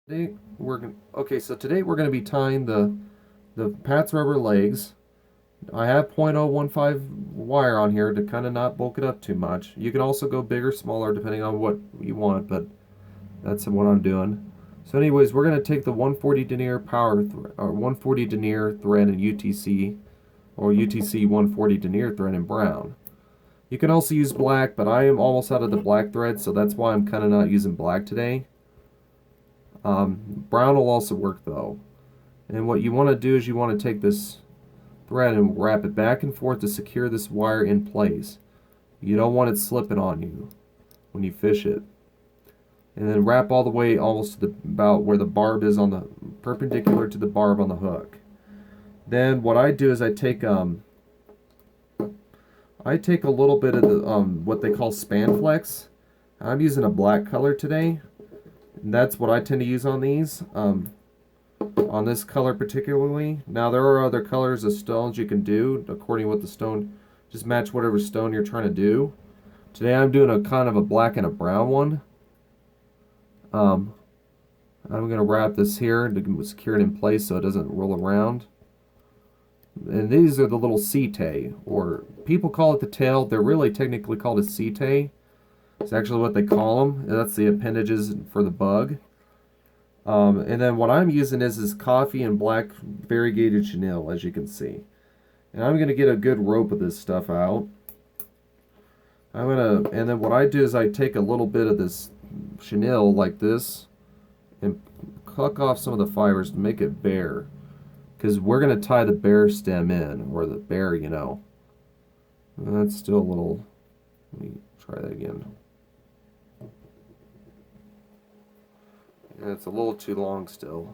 Today we're gonna be tying the Pat's rubber legs. I have .015 wire on here to kind of not bulk it up too much. You can also go bigger, smaller, depending on what you want, but that's what I'm doing. So anyways, we're gonna take the 140 denier or 140 denier thread in UTC, or UTC 140 denier thread in brown. You can also use black, but I am almost out of the black thread, so that's why I'm kind of not using black today. Brown will also work though. And what you want to do is you want to take this thread and wrap it back and forth to secure this wire in place. You don't want it slipping on you when you fish it. And then wrap all the way almost to about where the barb is on the perpendicular to the barb on the hook. Then what I do is I take a little bit of the what they call Spanflex. I'm using a black color today. And that's what I tend to use on these. On this color particularly. Now there are other colors of stones you can do according to what the stone, just match whatever stone you're trying to do. Today I'm doing a kind of a black and a brown one. I'm going to wrap this here to secure it in place so it doesn't roll around. And these are the little setae, or people call it the tail. They're really technically called a setae. It's actually what they call them. That's the appendages for the bug. And then what I'm using is coffee and black variegated chenille, as you can see. And I'm going to get a good rope of this stuff out. And then what I do is I take a little bit of this chenille like this and pluck off some of the fibers to make it bare. Because we're going to tie the bare stem in, or the bare, you know. And that's still a little, let me try that again. And it's a little too long still.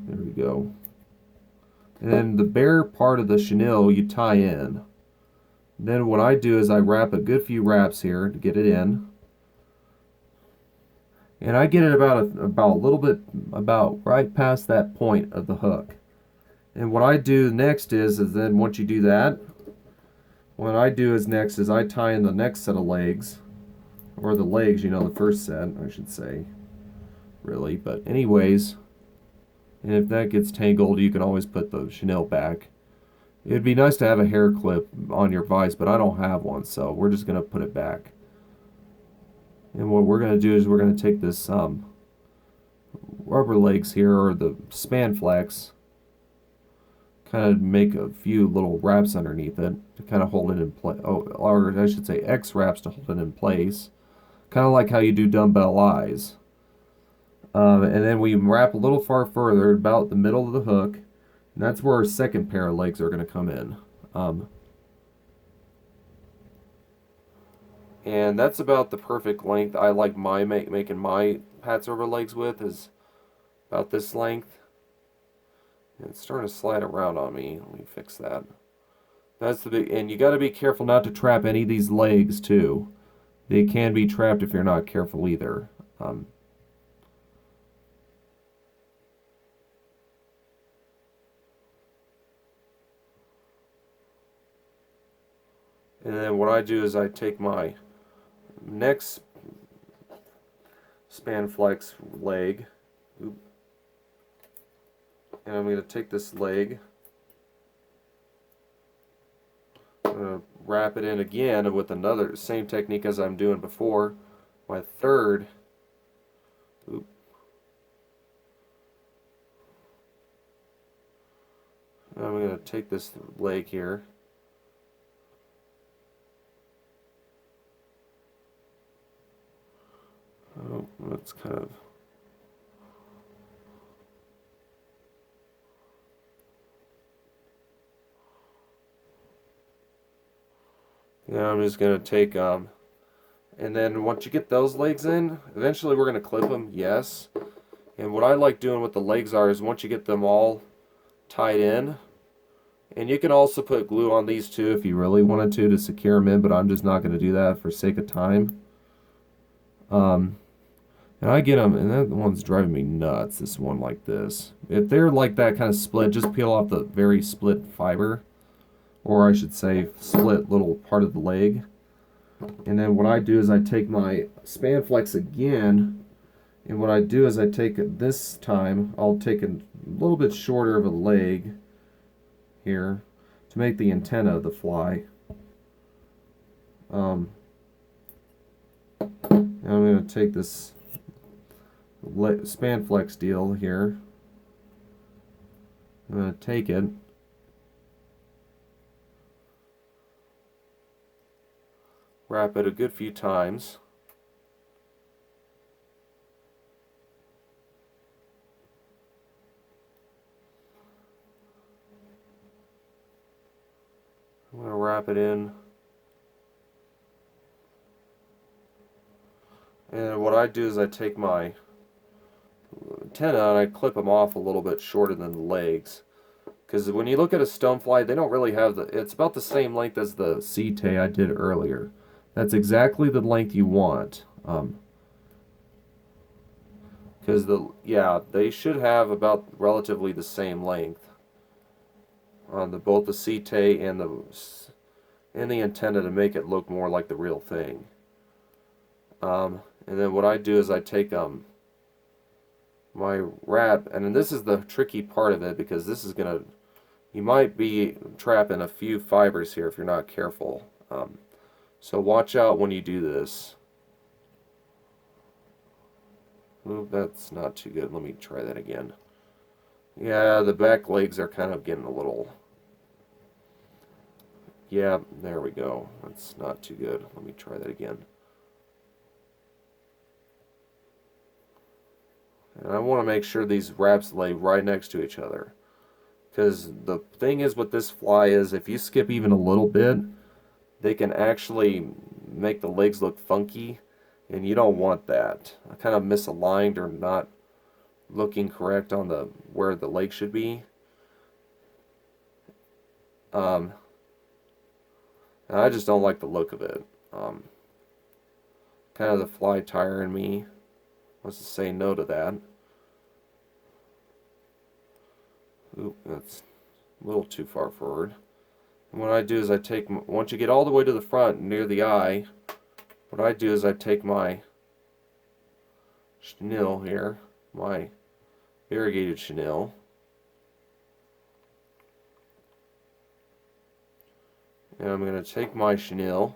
There we go. And then the bare part of the chenille you tie in. Then what I do is I wrap a good few wraps here to get it in. And I get it about right past that point of the hook. And what I do next is then once you do that, what I do is next is I tie in the next set of legs. Or the legs, you know, the first set, I should say. Really, but anyways. And if that gets tangled, you can always put the chenille back. It'd be nice to have a hair clip on your vise, but I don't have one, so we're just going to put it back. And what we're going to do is we're going to take this rubber legs here, or the Spanflex, kind of make a few little wraps underneath it to kind of hold it in place. Oh, or I should say X wraps to hold it in place. Kind of like how you do dumbbell eyes. And then we wrap a little far further, about the middle of the hook. And that's where our second pair of legs are going to come in. And that's about the perfect length. I like making my Pat's rubber legs with is about this length. And it's starting to slide around on me. Let me fix that. That's the big, and you got to be careful not to trap any of these legs too. They can be trapped if you're not careful either. And then what I do is I take my next Spanflex leg, and I'm going to take this leg, I'm going to wrap it in again with another, same technique as I'm doing before, my third, I'm going to take this leg here, oh, that's kind of, now I'm just going to take, and then once you get those legs in, eventually we're going to clip them, yes. And what I like doing with the legs is once you get them all tied in, and you can also put glue on these too if you really wanted to secure them in, but I'm just not going to do that for sake of time. And I get them, and that one's driving me nuts, this one like this. If they're like that kind of split, just peel off the very split fiber, or I should say split little part of the leg. And then what I do is I take my Spanflex again, And what I do is I take it this time, I'll take a little bit shorter of a leg here to make the antenna of the fly. And I'm going to take this Spanflex deal here. I'm going to take it. Wrap it a good few times. I'm going to wrap it in. And what I do is I take my antenna and I clip them off a little bit shorter than the legs. Because when you look at a stonefly, they don't really have it's about the same length as the C-tay I did earlier. That's exactly the length you want. Because they should have about relatively the same length on both the C-tay and the antenna to make it look more like the real thing. And then what I do is I take my wrap, and then this is the tricky part of it, because this is gonna, you might be trapping a few fibers here if you're not careful. So watch out when you do this. Ooh, that's not too good. Let me try that again. Yeah, the back legs are kind of getting a little. Yeah, there we go. That's not too good. Let me try that again. And I want to make sure these wraps lay right next to each other. Because the thing is with this fly is if you skip even a little bit, they can actually make the legs look funky, and you don't want that. I kind of misaligned or not looking correct on where the leg should be. I just don't like the look of it. Kind of the fly tyer in me wants to say no to that. Oop, that's a little too far forward. And what I do is I take, once you get all the way to the front near the eye, what I do is I take my chenille here, my variegated chenille, and I'm going to take my chenille,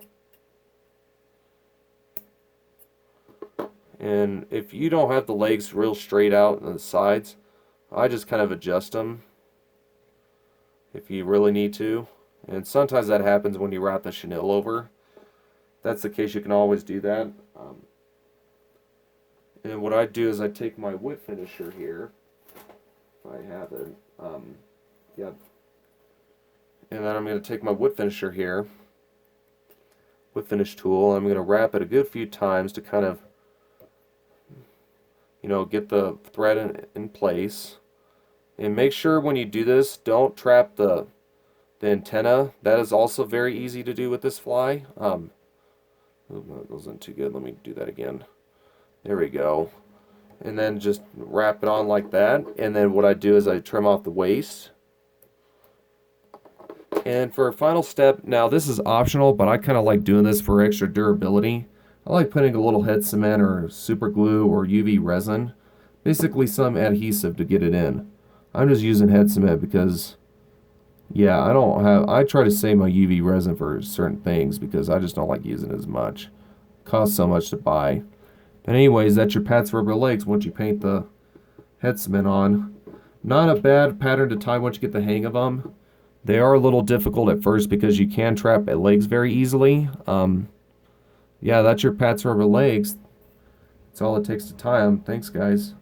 and if you don't have the legs real straight out on the sides, I just kind of adjust them if you really need to. And sometimes that happens when you wrap the chenille over. If that's the case, you can always do that. And what I do is I take my whip finisher here, if I have it. Yeah. And then I'm going to take my whip finisher here, whip finish tool. I'm going to wrap it a good few times to kind of, get the thread in place. And make sure when you do this, don't trap the antenna. That is also very easy to do with this fly. That wasn't too good. Let me do that again. There we go. And then just wrap it on like that. And then what I do is I trim off the waist. And for a final step, now this is optional, but I kind of like doing this for extra durability. I like putting a little head cement or super glue or UV resin, basically some adhesive to get it in. I'm just using head cement because, yeah, I try to save my UV resin for certain things because I just don't like using it as much. It costs so much to buy. But anyways, that's your Pat's rubber legs once you paint the head cement on. Not a bad pattern to tie once you get the hang of them. They are a little difficult at first because you can trap at legs very easily. Yeah, that's your Pat's rubber legs. That's all it takes to tie them. Thanks, guys.